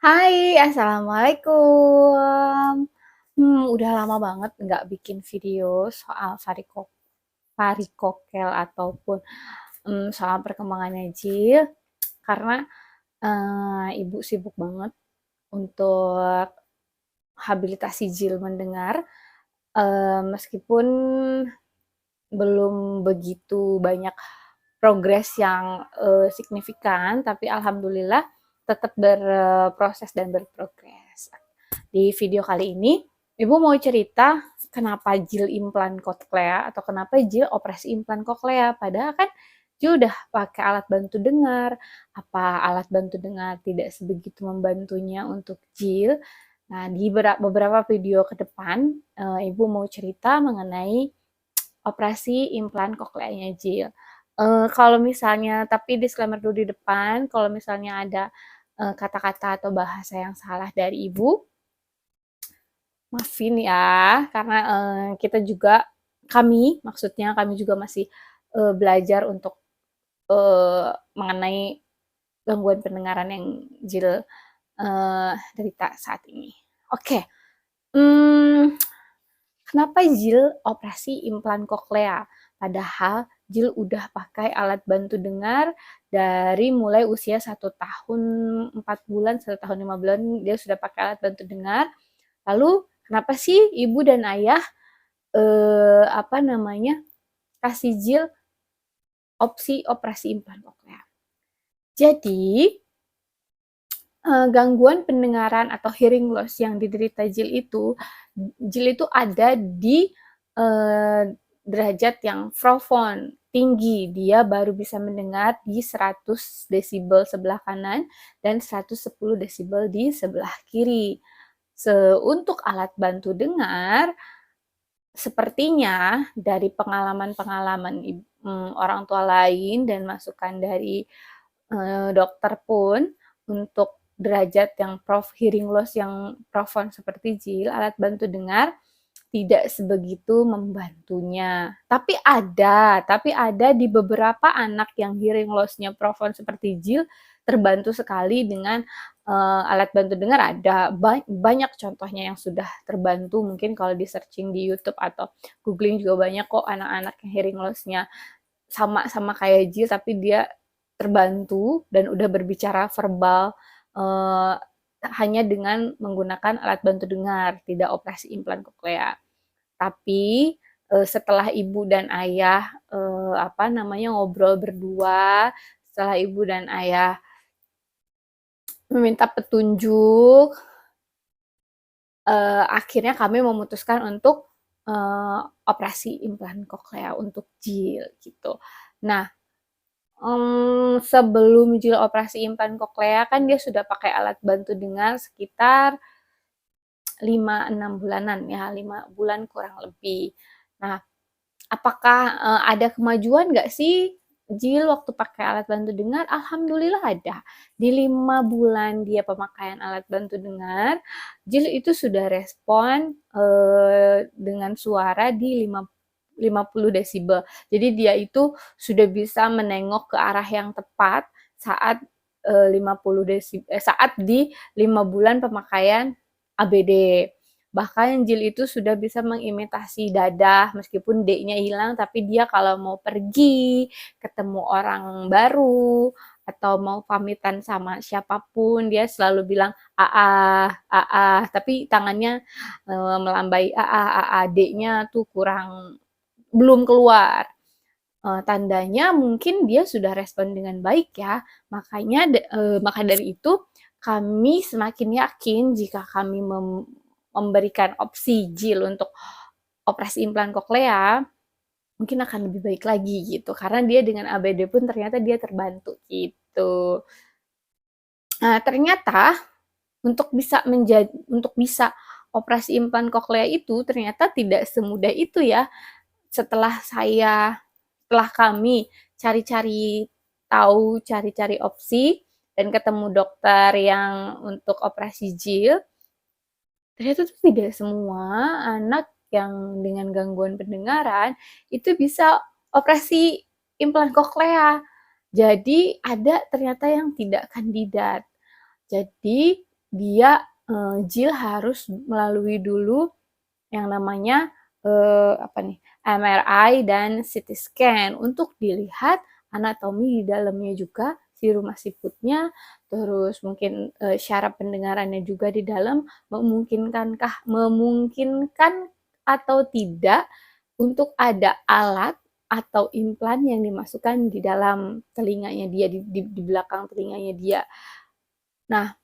Hai, assalamualaikum. Udah lama banget nggak bikin video soal varikokel ataupun soal perkembangannya Jil, karena ibu sibuk banget untuk habilitasi Jil mendengar, meskipun belum begitu banyak progres yang signifikan, tapi alhamdulillah tetap berproses dan berprogres. Di video kali ini, Ibu mau cerita kenapa Jil implan koklea atau kenapa Jil operasi implan koklea. Padahal kan Jil udah pakai alat bantu dengar. Apa alat bantu dengar tidak sebegitu membantunya untuk Jil? Nah, di beberapa video ke depan, Ibu mau cerita mengenai operasi implan kokleanya Jil. Kalau misalnya, tapi disclaimer dulu di depan, kalau misalnya ada kata-kata atau bahasa yang salah dari Ibu, maafin ya, karena kami juga masih belajar untuk mengenai gangguan pendengaran yang Jil derita saat ini. Oke, hmm, kenapa Jil operasi implan koklea? Padahal Jil udah pakai alat bantu dengar dari mulai usia 1 tahun 4 bulan, 1 tahun 5 bulan dia sudah pakai alat bantu dengar. Lalu kenapa sih ibu dan ayah kasih Jil opsi operasi implan koklea? Jadi gangguan pendengaran atau hearing loss yang diderita Jil itu ada di derajat yang profon tinggi. Dia baru bisa mendengar di 100 desibel sebelah kanan dan 110 desibel di sebelah kiri. Untuk alat bantu dengar, sepertinya dari pengalaman-pengalaman orang tua lain dan masukan dari dokter pun, untuk derajat yang hearing loss yang profon seperti Jil, alat bantu dengar tidak sebegitu membantunya. Tapi ada di beberapa anak yang hearing loss-nya profon seperti Jil, terbantu sekali dengan alat bantu dengar. Ada banyak contohnya yang sudah terbantu. Mungkin kalau di searching di YouTube atau googling juga banyak kok anak-anak yang hearing loss-nya sama kayak Jil, tapi dia terbantu dan udah berbicara verbal hanya dengan menggunakan alat bantu dengar, tidak operasi implan koklea. Tapi setelah ibu dan ayah ngobrol berdua, setelah ibu dan ayah meminta petunjuk, akhirnya kami memutuskan untuk operasi implan koklea untuk Jil gitu. Nah, sebelum Jil operasi implan koklea kan dia sudah pakai alat bantu dengar sekitar 5-6 bulanan ya, 5 bulan kurang lebih. Nah, apakah ada kemajuan nggak sih Jil waktu pakai alat bantu dengar? Alhamdulillah ada. Di 5 bulan dia pemakaian alat bantu dengar, Jil itu sudah respon dengan suara di 50 desibel. Jadi dia itu sudah bisa menengok ke arah yang tepat saat 50 desibel saat di 5 bulan pemakaian ABD. Bahkan Jil itu sudah bisa mengimitasi dadah meskipun D-nya hilang, tapi dia kalau mau pergi, ketemu orang baru, atau mau pamitan sama siapapun, dia selalu bilang "Aah, aah", tapi tangannya melambai "Aah, aah", D-nya tuh belum keluar. Tandanya mungkin dia sudah respon dengan baik ya. Maka dari itu kami semakin yakin jika kami memberikan opsi Jil untuk operasi implan koklea, mungkin akan lebih baik lagi gitu. Karena dia dengan ABD pun ternyata dia terbantu gitu. Nah, ternyata untuk bisa operasi implan koklea itu ternyata tidak semudah itu ya. Setelah kami cari-cari tahu, cari-cari opsi dan ketemu dokter yang untuk operasi Jil, ternyata tuh tidak semua anak yang dengan gangguan pendengaran itu bisa operasi implan koklea. Jadi ada ternyata yang tidak kandidat. Jadi dia Jill harus melalui dulu yang namanya MRI dan CT scan untuk dilihat anatomi di dalamnya juga si rumah siputnya, terus mungkin syaraf pendengarannya juga di dalam memungkinkan atau tidak untuk ada alat atau implan yang dimasukkan di dalam telinganya dia, di belakang telinganya dia. Nah,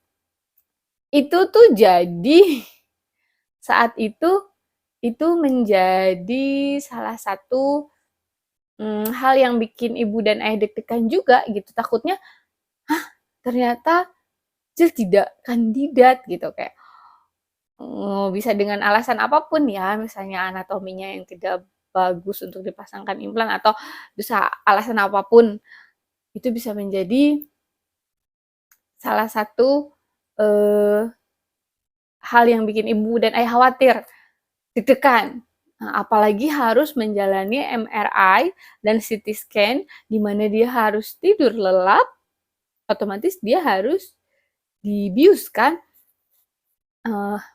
itu tuh jadi saat itu menjadi salah satu hal yang bikin ibu dan ayah deg-degan juga gitu. Takutnya, hah, ternyata Jill tidak kandidat gitu, kayak bisa dengan alasan apapun ya, misalnya anatominya yang tidak bagus untuk dipasangkan implan atau bisa alasan apapun, itu bisa menjadi salah satu hal yang bikin ibu dan ayah khawatir, deg-degan. Nah, apalagi harus menjalani MRI dan CT scan di mana dia harus tidur lelap, otomatis dia harus dibius kan.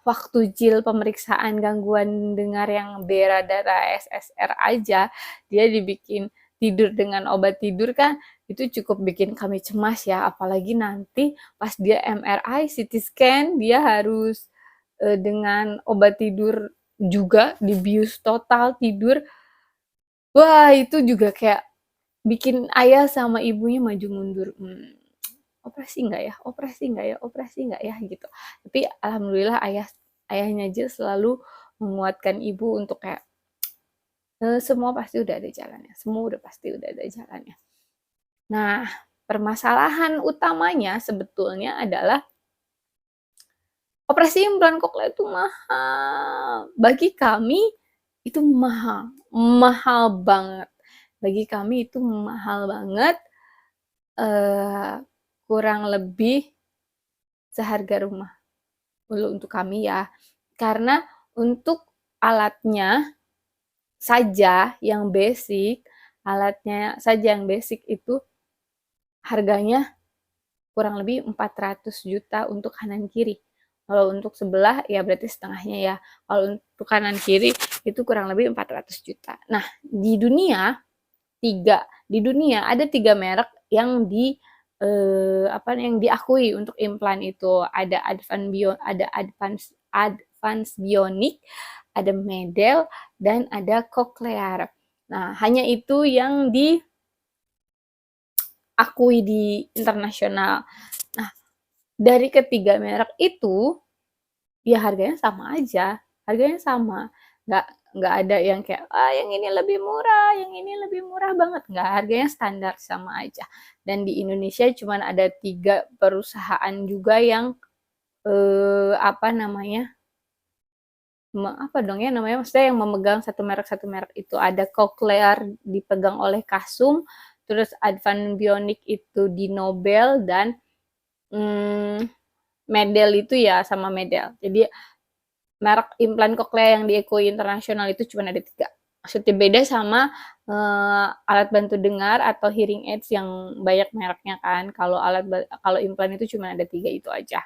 Waktu Jill pemeriksaan gangguan dengar yang Beradara SSR aja, dia dibikin tidur dengan obat tidur kan, itu cukup bikin kami cemas ya, apalagi nanti pas dia MRI, CT scan, dia harus dengan obat tidur juga, dibius total tidur. Wah, itu juga kayak bikin ayah sama ibunya maju mundur. Operasi nggak ya? Operasi nggak ya? Operasi nggak ya? Gitu. Tapi alhamdulillah ayahnya Jill selalu menguatkan ibu untuk kayak semua pasti udah ada jalannya. Semua udah pasti udah ada jalannya. Nah, permasalahan utamanya sebetulnya adalah operasi implan koklear itu mahal. Bagi kami itu mahal, mahal banget. Bagi kami itu mahal banget. Kurang lebih seharga rumah untuk kami ya. Karena untuk alatnya saja yang basic, itu harganya kurang lebih 400 juta untuk kanan kiri. Kalau untuk sebelah ya berarti setengahnya ya. Kalau untuk kanan kiri itu kurang lebih 400 juta. Nah, di dunia ada 3 merek yang yang diakui untuk implan itu. Ada Advance Bionic, ada Medel, dan ada Cochlear. Nah, hanya itu yang diakui di internasional. Nah, dari ketiga merek itu, ya harganya sama aja. Harganya sama. Nggak ada yang kayak, yang ini lebih murah, yang ini lebih murah banget. Nggak, harganya standar sama aja. Dan di Indonesia cuma ada 3 perusahaan juga yang maksudnya yang memegang satu merek itu. Ada Cochlear dipegang oleh Kasum, terus Advan Bionic itu di Nobel, dan Medel itu ya sama Medel. Jadi merek implan koklear yang diakui internasional itu cuma ada 3. Maksudnya beda sama alat bantu dengar atau hearing aids yang banyak mereknya kan. Kalau implan itu cuma ada 3 itu aja.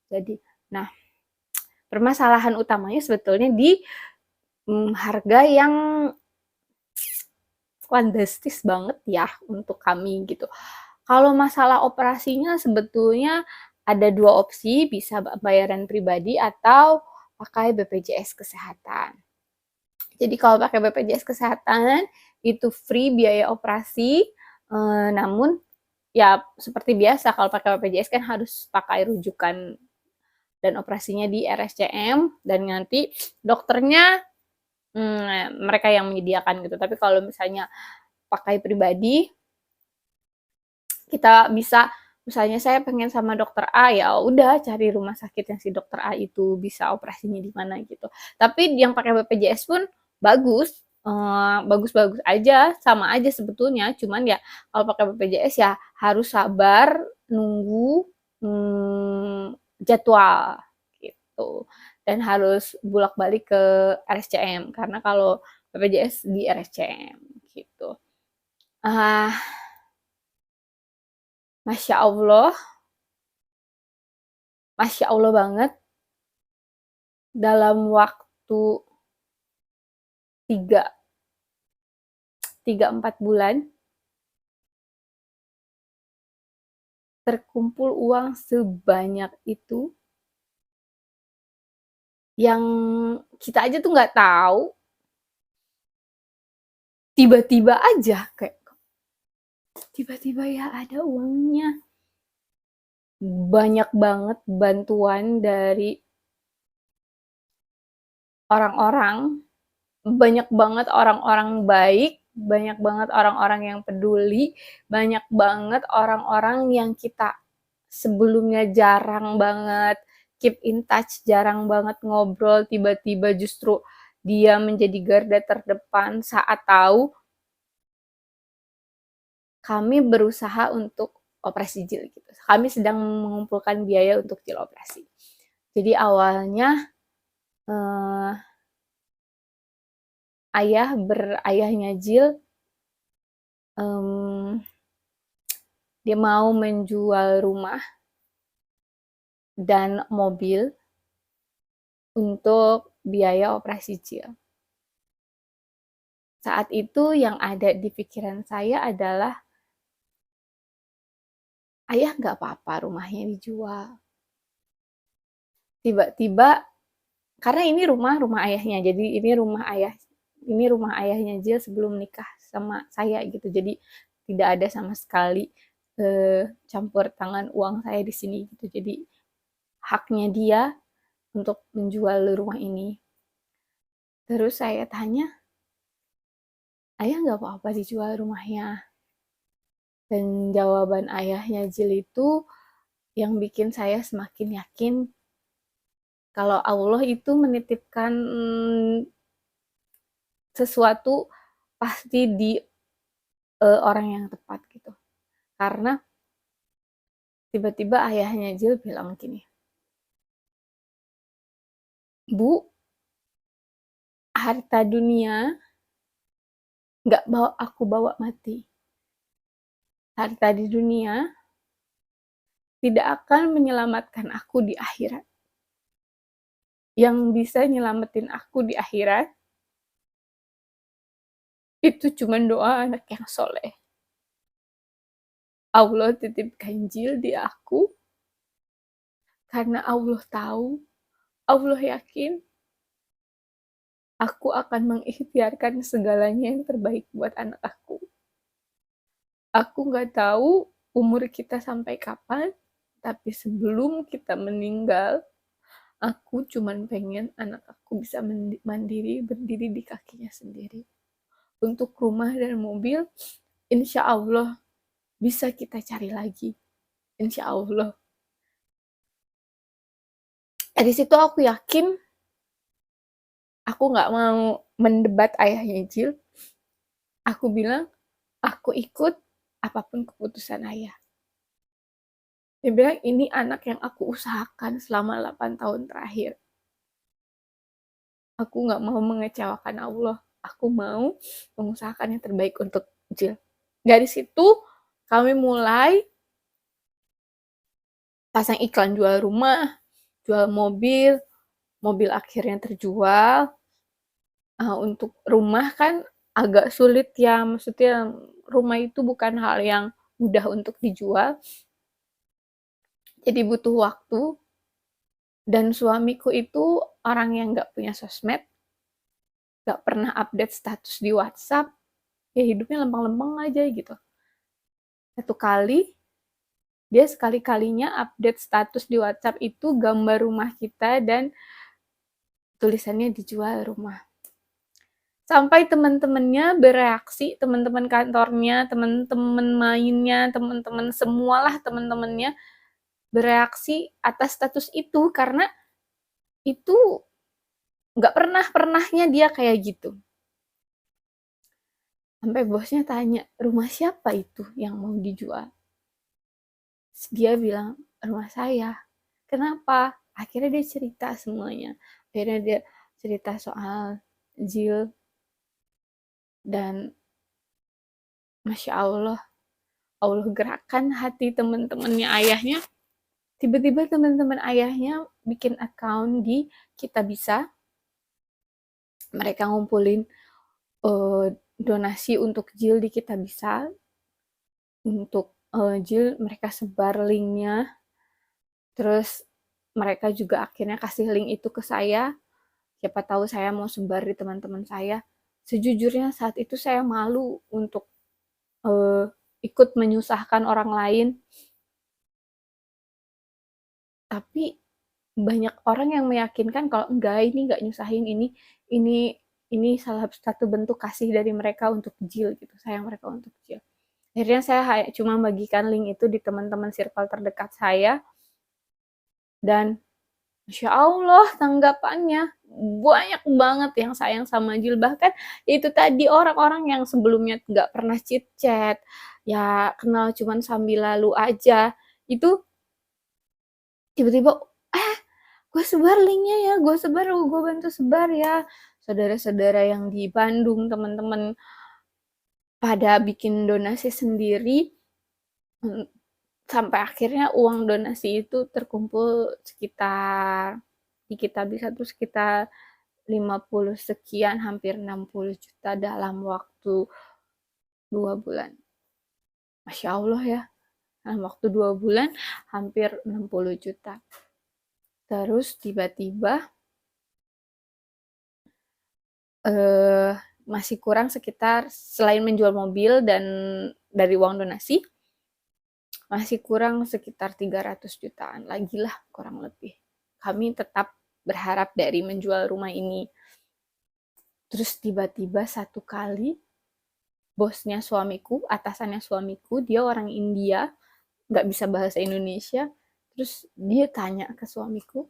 Jadi, nah, permasalahan utamanya sebetulnya di harga yang fantastis banget ya untuk kami gitu. Kalau masalah operasinya sebetulnya ada 2 opsi, bisa bayaran pribadi atau pakai BPJS Kesehatan. Jadi kalau pakai BPJS Kesehatan itu free biaya operasi, namun ya seperti biasa kalau pakai BPJS kan harus pakai rujukan dan operasinya di RSCM, dan nanti dokternya mereka yang menyediakan gitu. Tapi kalau misalnya pakai pribadi, kita bisa, misalnya saya pengen sama dokter A, ya udah cari rumah sakit yang si dokter A itu bisa operasinya di mana gitu. Tapi yang pakai BPJS pun bagus, bagus-bagus aja, sama aja sebetulnya. Cuman ya kalau pakai BPJS ya harus sabar nunggu jadwal gitu. Dan harus bolak-balik ke RSCM karena kalau BPJS di RSCM gitu. Masya Allah, Masya Allah banget, dalam waktu 3-4 bulan terkumpul uang sebanyak itu, yang kita aja tuh nggak tahu, tiba-tiba aja kayak tiba-tiba ya ada uangnya. Banyak banget bantuan dari orang-orang, banyak banget orang-orang baik, banyak banget orang-orang yang peduli, banyak banget orang-orang yang kita sebelumnya jarang banget keep in touch, jarang banget ngobrol, tiba-tiba justru dia menjadi garda terdepan saat tahu kami berusaha untuk operasi jil gitu. Kami sedang mengumpulkan biaya untuk jil operasi. Jadi awalnya ayahnya Jil dia mau menjual rumah dan mobil untuk biaya operasi Jil. Saat itu yang ada di pikiran saya adalah, ayah nggak apa-apa rumahnya dijual. Tiba-tiba, karena ini rumah ayahnya, jadi ini rumah ayahnya Jil sebelum nikah sama saya gitu. Jadi tidak ada sama sekali campur tangan uang saya di sini gitu. Jadi haknya dia untuk menjual rumah ini. Terus saya tanya, ayah nggak apa-apa dijual rumahnya? Dan jawaban ayahnya Jil itu yang bikin saya semakin yakin kalau Allah itu menitipkan sesuatu pasti di orang yang tepat gitu. Karena tiba-tiba ayahnya Jil bilang gini, Bu, harta dunia nggak aku bawa mati. Harta di dunia tidak akan menyelamatkan aku di akhirat. Yang bisa nyelamatin aku di akhirat itu cuma doa anak yang soleh. Allah titip ganjil di aku karena Allah tahu, Allah yakin aku akan mengikhtiarkan segalanya yang terbaik buat anak aku. Aku nggak tahu umur kita sampai kapan, tapi sebelum kita meninggal, aku cuman pengen anak aku bisa mandiri, berdiri di kakinya sendiri. Untuk rumah dan mobil, insya Allah bisa kita cari lagi. Insya Allah. Dari situ aku yakin, aku nggak mau mendebat ayahnya Jil. Aku bilang, aku ikut apapun keputusan ayah. Dia bilang, ini anak yang aku usahakan selama 8 tahun terakhir. Aku nggak mau mengecewakan Allah. Aku mau mengusahakan yang terbaik untuk Jil. Dari situ, kami mulai pasang iklan jual rumah, jual mobil, mobil akhirnya terjual. Untuk rumah kan agak sulit ya, maksudnya rumah itu bukan hal yang mudah untuk dijual. Jadi butuh waktu, dan suamiku itu orang yang nggak punya sosmed, nggak pernah update status di WhatsApp, ya hidupnya lempeng-lempeng aja gitu. Satu kali, dia sekali-kalinya update status di WhatsApp itu gambar rumah kita dan tulisannya dijual rumah. Sampai teman-temannya bereaksi, teman-teman kantornya, teman-teman mainnya, teman-teman semualah teman-temannya bereaksi atas status itu karena itu nggak pernahnya dia kayak gitu. Sampai bosnya tanya, rumah siapa itu yang mau dijual? Dia bilang, rumah saya. Kenapa? Akhirnya dia cerita semuanya. Akhirnya dia cerita soal Jil. Dan Masya Allah, Allah gerakkan hati teman-temannya ayahnya tiba-tiba teman-teman ayahnya bikin account di Kitabisa. Mereka ngumpulin donasi untuk Jil di Kitabisa. Untuk Jil mereka sebar linknya. Terus mereka juga akhirnya kasih link itu ke saya. Siapa tahu saya mau sebar di teman-teman saya. Sejujurnya saat itu saya malu untuk ikut menyusahkan orang lain. Tapi banyak orang yang meyakinkan kalau enggak, ini enggak nyusahin, ini salah satu bentuk kasih dari mereka untuk Jil gitu, sayang mereka untuk Jil. Akhirnya saya cuma bagikan link itu di teman-teman circle terdekat saya, dan Masya Allah tanggapannya banyak banget yang sayang sama Jil. Bahkan itu tadi orang-orang yang sebelumnya nggak pernah chit chat, ya kenal cuman sambil lalu aja, itu tiba-tiba, gue sebar linknya ya, gue sebar, gue bantu sebar ya. Saudara-saudara yang di Bandung, teman-teman pada bikin donasi sendiri, sampai akhirnya uang donasi itu terkumpul sekitar, di Kitabisa tuh sekitar 50 sekian, hampir 60 juta dalam waktu 2 bulan. Masya Allah ya, dalam waktu 2 bulan hampir 60 juta. Terus tiba-tiba masih kurang sekitar, selain menjual mobil dan dari uang donasi, masih kurang sekitar 300 jutaan lagi lah kurang lebih. Kami tetap berharap dari menjual rumah ini. Terus tiba-tiba satu kali bosnya suamiku, atasannya suamiku, dia orang India, nggak bisa bahasa Indonesia. Terus dia tanya ke suamiku,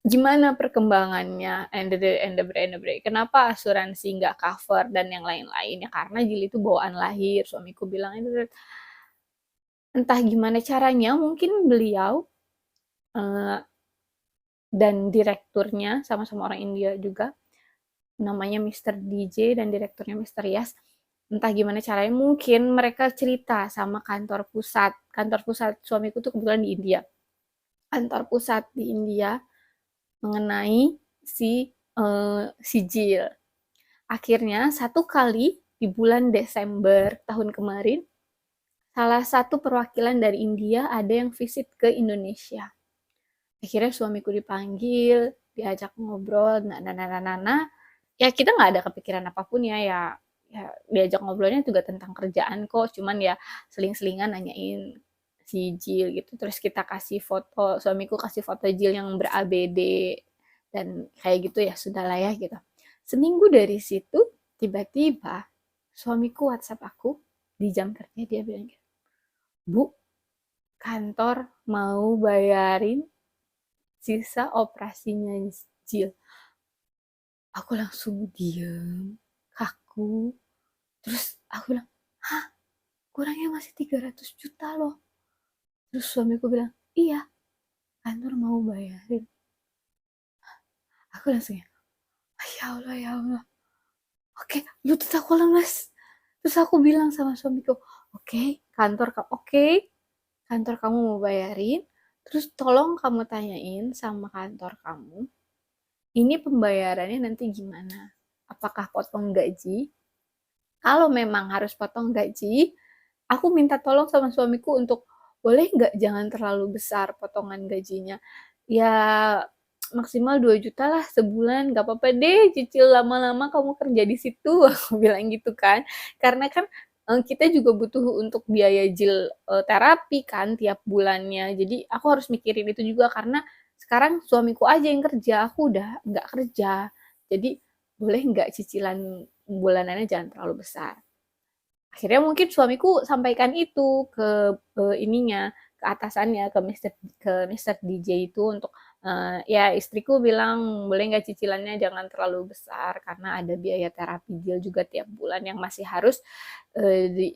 gimana perkembangannya, kenapa asuransi nggak cover dan yang lain-lain, ya karena Jil itu bawaan lahir. Suamiku bilang, entah gimana caranya, mungkin beliau dan direkturnya sama-sama orang India juga, namanya Mr. DJ dan direkturnya Mr. Yas. Entah gimana caranya, mungkin mereka cerita sama kantor pusat suamiku tuh kebetulan di India, kantor pusat di India, mengenai si Jil. Akhirnya satu kali di bulan Desember tahun kemarin, salah satu perwakilan dari India ada yang visit ke Indonesia. Akhirnya suamiku dipanggil, diajak ngobrol, ya kita nggak ada kepikiran apapun ya diajak ngobrolnya juga tentang kerjaan kok, cuman ya seling-selingan nanyain si Jil gitu. Terus kita kasih foto, suamiku kasih foto Jil yang ber-ABD dan kayak gitu, ya sudahlah ya gitu. Seminggu dari situ tiba-tiba suamiku WhatsApp aku di jam kerja, dia bilang gitu, Bu, kantor mau bayarin sisa operasinya Jil. Aku langsung diem, kaku. Terus aku bilang, hah, kurangnya masih 300 juta loh. Terus suamiku bilang, iya, kantor mau bayarin. Aku langsung ya, ya Allah, ya Allah. Oke, lutut aku lemas. Terus aku bilang sama suamiku, oke, kantor kamu mau bayarin. Terus tolong kamu tanyain sama kantor kamu, ini pembayarannya nanti gimana? Apakah potong gaji? Kalau memang harus potong gaji, aku minta tolong sama suamiku untuk boleh nggak jangan terlalu besar potongan gajinya. Ya maksimal 2 juta lah sebulan, nggak apa-apa deh, cicil lama-lama kamu kerja di situ, aku bilang gitu kan. Karena kan kita juga butuh untuk biaya Jil terapi kan tiap bulannya. Jadi aku harus mikirin itu juga karena sekarang suamiku aja yang kerja, aku udah nggak kerja. Jadi boleh nggak cicilan bulanannya jangan terlalu besar. Akhirnya mungkin suamiku sampaikan itu ke ininya, ke atasannya, ke Mr. DJ itu untuk ya istriku bilang boleh nggak cicilannya jangan terlalu besar karena ada biaya terapi Jil juga tiap bulan yang masih harus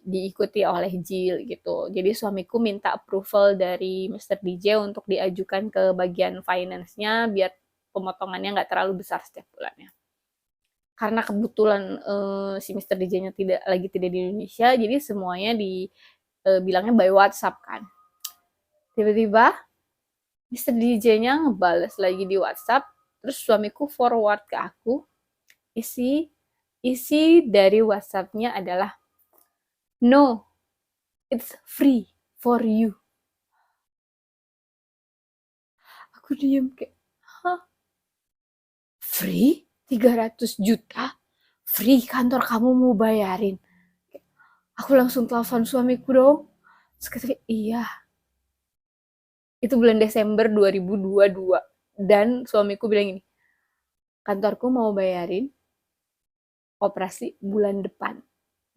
diikuti oleh Jil gitu. Jadi suamiku minta approval dari Mr. DJ untuk diajukan ke bagian finance-nya biar pemotongannya nggak terlalu besar setiap bulannya. Karena kebetulan si Mr. DJ-nya tidak di Indonesia, jadi semuanya bilangnya by WhatsApp kan. Tiba-tiba Mr. DJ-nya ngebales lagi di WhatsApp, terus suamiku forward ke aku, isi dari WhatsApp-nya adalah, "No, it's free for you." Aku diem kayak, hah? Free? 300 juta? Free kantor kamu mau bayarin? Aku langsung telepon suamiku dong. Terus kata dia, iya. Itu bulan Desember 2022. Dan suamiku bilang ini, kantorku mau bayarin operasi bulan depan,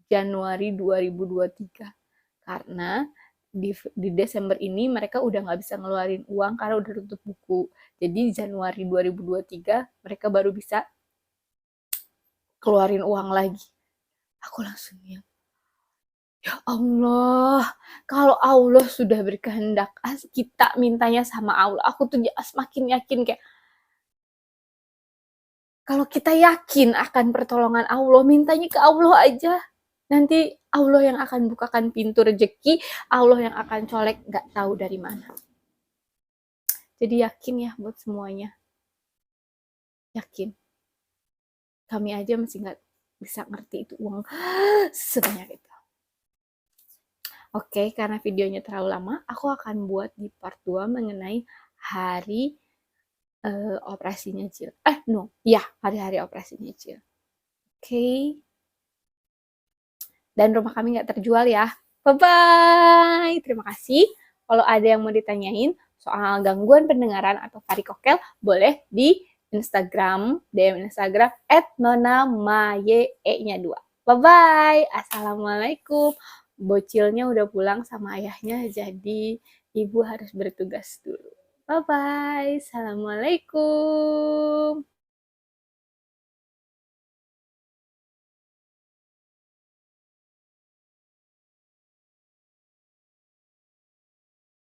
Januari 2023. Karena di Desember ini mereka udah nggak bisa ngeluarin uang karena udah tutup buku. Jadi Januari 2023 mereka baru bisa keluarin uang lagi. Aku langsung ya Allah, kalau Allah sudah berkehendak, kita mintanya sama Allah. Aku tuh semakin yakin kayak, kalau kita yakin akan pertolongan Allah, mintanya ke Allah aja. Nanti Allah yang akan bukakan pintu rezeki, Allah yang akan colek, nggak tahu dari mana. Jadi yakin ya buat semuanya. Yakin. Kami aja masih nggak bisa ngerti itu uang sebanyak itu. Oke, karena videonya terlalu lama, aku akan buat di part 2 mengenai hari operasinya Cil. Hari-hari operasinya Cil. Oke. Dan rumah kami nggak terjual ya. Bye-bye. Terima kasih. Kalau ada yang mau ditanyain soal gangguan pendengaran atau varikokel, boleh di Instagram, DM Instagram @nonamaye-nya 2. Bye-bye. Assalamualaikum. Bocilnya udah pulang sama ayahnya, jadi ibu harus bertugas dulu. Bye-bye. Assalamualaikum.